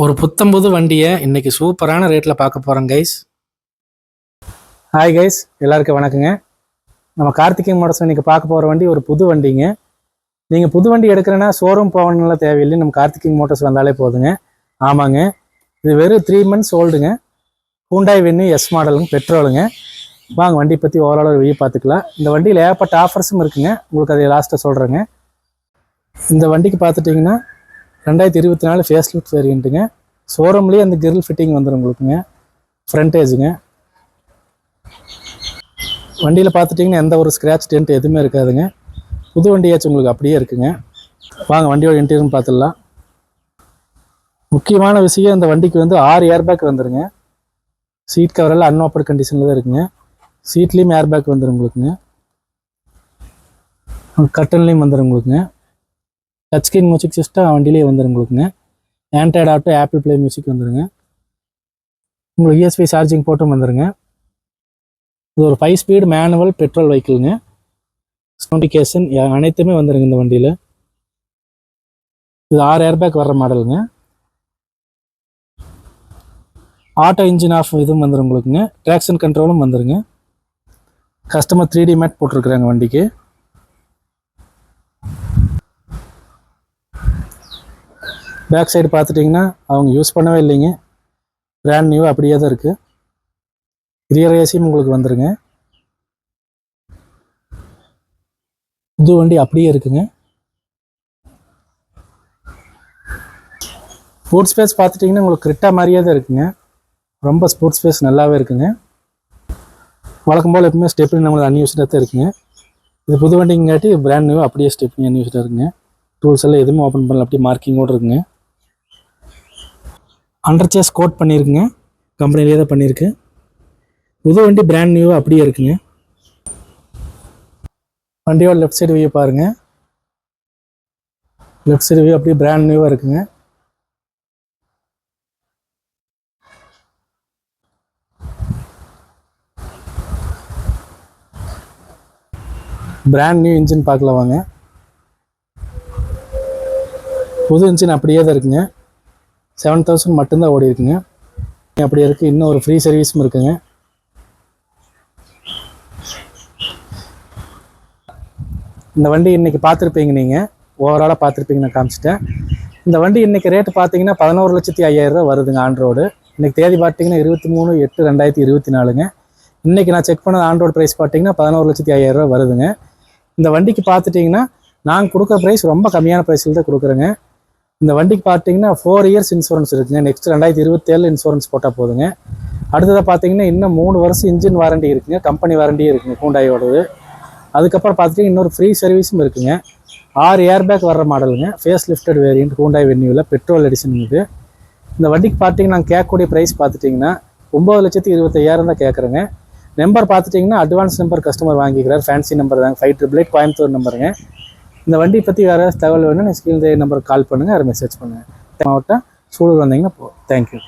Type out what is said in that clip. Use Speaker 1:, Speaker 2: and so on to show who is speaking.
Speaker 1: ஒரு புத்தம்புது வண்டியை இன்னைக்கு சூப்பரான ரேட்டில் பார்க்க போகிறோம் கைஸ். ஹாய் கைஸ், எல்லாருக்கும் வணக்கங்க. நம்ம கார்த்திகேயன் மோட்டார்ஸ் இன்னைக்கு பார்க்க போகிற வண்டி ஒரு புது வண்டிங்க. நீங்கள் புது வண்டி எடுக்கிறேன்னா ஷோரூம் போகணும்லாம் தேவையில்லை, நம்ம கார்த்திகேயன் மோட்டார்ஸ் வந்தாலே போதுங்க. ஆமாங்க, இது வெறும் 3 months ஓல்டுங்க. ஹூண்டாய் வென்யூ எஸ் மாடலுங்க, பெட்ரோலுங்க. வாங்க வண்டி பற்றி ஓவரால் ரிவ்யூ பார்த்துக்கலாம். இந்த வண்டியில் ஏகப்பட்ட ஆஃபர்ஸும் இருக்குங்க, உங்களுக்கு அதை லாஸ்ட்டாக சொல்கிறேங்க. இந்த வண்டிக்கு பார்த்துட்டிங்கன்னா 2024 ஃபேஸ் லிஃப்ட் வேரியண்ட்டுங்க. ஷோரூம்லேயே அந்த கிரில் ஃபிட்டிங் வந்துடும் உங்களுக்குங்க. ஃப்ரண்டேஜுங்க. வண்டியில் பார்த்துட்டிங்கன்னா எந்த ஒரு ஸ்க்ராட்ச் டென்ட் எதுவுமே இருக்காதுங்க. புது வண்டியாச்சும் உங்களுக்கு அப்படியே இருக்குங்க. வாங்க வண்டியோட இன்டீரியர்னு பார்த்துடலாம். முக்கியமான விஷயம், இந்த வண்டிக்கு வந்து 6 ஏர்பேக் வந்துடுங்க. சீட் கவரெல்லாம் அன்ஓப்பன் கண்டிஷனில் தான் இருக்குங்க. சீட்லேயும் ஏர்பேக் வந்துடும் உங்களுக்குங்க. கட்டன்லேயும் வந்துடும் உங்களுக்குங்க. டச் ஸ்க்ரீன் மியூசிக் சிஸ்டம் வண்டியிலே வந்துடும் உங்களுக்குங்க. Android auto, Apple play music வந்துடுங்க. உங்களுக்கு யூஎஸ்பி சார்ஜிங் போட்டும் வந்துடுங்க. இது ஒரு 5 ஸ்பீடு மேனுவல் பெட்ரோல் வெஹிக்கிளுங்க. நோட்டிஃபிகேஷன் அனைத்துமே வந்துடுங்க இந்த வண்டியில். இது 6 ஏர்பேக் வர்ற மாடலுங்க. ஆட்டோ இன்ஜின் ஆஃப் இதுவும் வந்துடும் உங்களுக்குங்க. ட்ராக்ஷன் கண்ட்ரோலும் வந்துடுங்க. கஸ்டமர் 3D மேட் போட்டிருக்குறாங்க வண்டிக்கு. பேக் சைடு பார்த்துட்டிங்கன்னா அவங்க யூஸ் பண்ணவே இல்லைங்க, பிராண்ட் நியூ அப்படியே தான் இருக்குது. ரியர் ஏசியும் உங்களுக்கு வந்துடுங்க. புது வண்டி அப்படியே இருக்குங்க. ஃபுட் ஸ்பேஸ் பார்த்துட்டிங்கன்னா உங்களுக்கு கிரிட்டா மாதிரியே தான் இருக்குங்க. ரொம்ப ஸ்போர்ட் ஸ்பேஸ் நல்லாவே இருக்குங்க. வழக்கம் போல் எப்பவுமே ஸ்டெப்னி நம்மளுக்கு அன்யூஸ்டாக தான் இருக்குங்க. இது புது வண்டிங்காட்டி பிராண்ட் நியூ அப்படியே ஸ்டெப்னி அன்யூஸ்டாக இருக்குங்க. டூல்ஸ் எல்லாம் எதுவுமே ஓப்பன் பண்ணல, அப்படியே மார்க்கிங்கோடு இருக்குங்க. அண்டர் சேஸ் கோட் பண்ணியிருக்குங்க, கம்பெனிலே தான் பண்ணியிருக்கு. புது வண்டி பிராண்ட் நியூவாக அப்படியே இருக்குங்க. வண்டியோட லெஃப்ட் சைடு வியூ பாருங்கள். லெஃப்ட் சைடு வியூ அப்படியே பிராண்ட் நியூவாக இருக்குங்க. பிராண்ட் நியூ இன்ஜின் பார்க்கல வாங்க. புது இன்ஜின் அப்படியே தான் இருக்குங்க. 7000 மட்டும்தான் ஓடி இருக்குங்க. அப்படியே இருக்குது. இன்னும் ஒரு ஃப்ரீ சர்வீஸும் இருக்குங்க. இந்த வண்டி இன்றைக்கி பார்த்துருப்பீங்க, நீங்கள் ஓவராலாக பார்த்துருப்பீங்க, நான் காமிச்சிட்டேன். இந்த வண்டி இன்றைக்கி ரேட்டு பார்த்தீங்கன்னா 11,50,000 ரூபா வருதுங்க ஆன் ரோடு. இன்றைக்கி தேதி பார்த்தீங்கன்னா 23/8/2024ங்க. இன்றைக்கி நான் செக் பண்ண ஆன் ரோடு ப்ரைஸ் பார்த்தீங்கன்னா 11,50,000 ரூபா வருதுங்க. இந்த வண்டிக்கு பார்த்துட்டிங்கன்னா நாங்கள் கொடுக்குற ப்ரைஸ் ரொம்ப கம்மியான ப்ரைஸில் தான் கொடுக்குறேங்க. இந்த வண்டிக்கு பார்த்தீங்கன்னா 4 years இன்சூரன்ஸ் இருக்குங்க. நெக்ஸ்ட் 2027 இன்சூரன்ஸ் போட்டால் போதுங்க. அடுத்ததாக பார்த்தீங்கன்னா இன்னும் 3 வருஷம் இன்ஜின் வாரண்டி இருக்குங்க, கம்பெனி வாரண்டியே இருக்குங்க ஹூண்டாயோடது. அதுக்கப்புறம் பார்த்துட்டிங்கன்னா இன்னொரு ஃப்ரீ சர்வீஸும் இருக்குங்க. 6 ஏர்பேக் வர்ற மாடலுங்க. ஃபேஸ் லிஃப்டட் வேரியண்ட் ஹூண்டாய் வென்யூவில் பெட்ரோல் எடிஷன் இது. இந்த வண்டிக்கு பார்த்தீங்கன்னா நாங்கள் கேட்கக்கூடிய ப்ரைஸ் பார்த்துட்டிங்கன்னா 9,25,000 தான் கேட்குறேங்க. நம்பர் பார்த்துட்டிங்கன்னா அட்வான்ஸ் நம்பர் கஸ்டமர் வாங்கிக்கிறார். ஃபேன்சி நம்பர் தாங்க, 588 கோயம்புத்தூர் நம்பருங்க. இந்த வண்டி பற்றி வேறு ஏதாவது தகவல் வேணும்னா ஸ்கிரீன் நம்பருக்கு கால் பண்ணுங்கள், அதை மெசேஜ் பண்ணுங்கள். மாவட்டம் சூலூர் வந்தீங்கன்னா தேங்க்யூ.